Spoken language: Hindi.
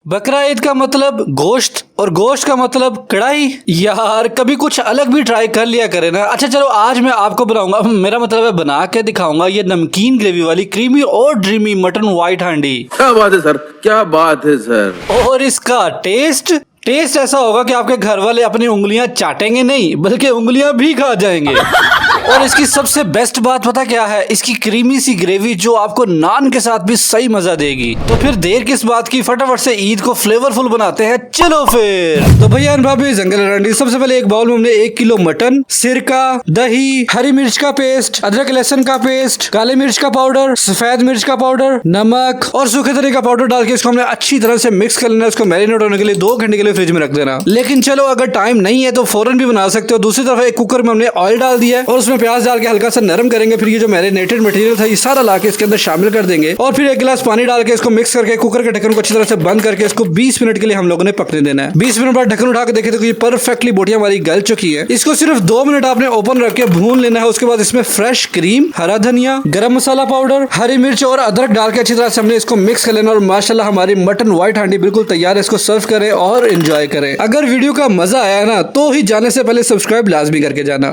बकरा ईद का मतलब गोश्त और गोश्त का मतलब कढ़ाई। यार कभी कुछ अलग भी ट्राई कर लिया करे ना। अच्छा चलो आज मैं आपको बनाऊंगा, मेरा मतलब है बना के दिखाऊंगा ये नमकीन ग्रेवी वाली क्रीमी और ड्रीमी मटन व्हाइट हांडी। क्या बात है सर, क्या बात है सर। और इसका टेस्ट ऐसा होगा कि आपके घर वाले अपनी उंगलियां चाटेंगे नहीं बल्कि उंगलियां भी खा जाएंगे। और इसकी सबसे बेस्ट बात पता क्या है, इसकी क्रीमी सी ग्रेवी जो आपको नान के साथ भी सही मजा देगी। तो फिर देर किस बात की, फटाफट से ईद को फ्लेवरफुल बनाते हैं। चलो फिर तो भैया भाभी जंगल रंडी। सबसे पहले एक बाउल में हमने 1 किलो मटन, सिरका, दही, हरी मिर्च का पेस्ट, अदरक लहसुन का पेस्ट, काले मिर्च का पाउडर, सफेद मिर्च का पाउडर, नमक और सूखे धनिया का पाउडर डाल के इसको हमने अच्छी तरह से मिक्स कर लेना। इसको मैरिनेट होने के लिए 2 घंटे के लिए फ्रिज में रख देना। लेकिन चलो अगर टाइम नहीं है तो फौरन भी बना सकते हो। दूसरी तरफ एक कुकर में हमने ऑयल डाल दिया और उसमें प्याज डाल के हल्का सा नरम करेंगे। फिर ये जो मैरिनेटेड मटेरियल था ये सारा ला के इसके अंदर शामिल कर देंगे और फिर 1 गिलास पानी डाल के इसको मिक्स करके कुकर के ढक्कन को अच्छी तरह से बंद करके इसको 20 मिनट के लिए हम लोगों ने पकने देना है। 20 मिनट बाद ढक्कन उठा के देखे तो ये परफेक्टली बोटियां हमारी गल चुकी है। इसको सिर्फ 2 मिनट आपने ओपन रख के भून लेना है। उसके बाद इसमें फ्रेश क्रीम, हरा धनिया, गरम मसाला पाउडर, हरी मिर्च और अदरक डाल के अच्छी तरह से हमने इसको मिक्स कर लेना। और माशाल्लाह हमारी मटन व्हाइट हांडी बिल्कुल तैयार है। इसको सर्व करें और एंजॉय करें। अगर वीडियो का मजा आया ना तो ही जाने से पहले सब्सक्राइब लाजमी करके जाना।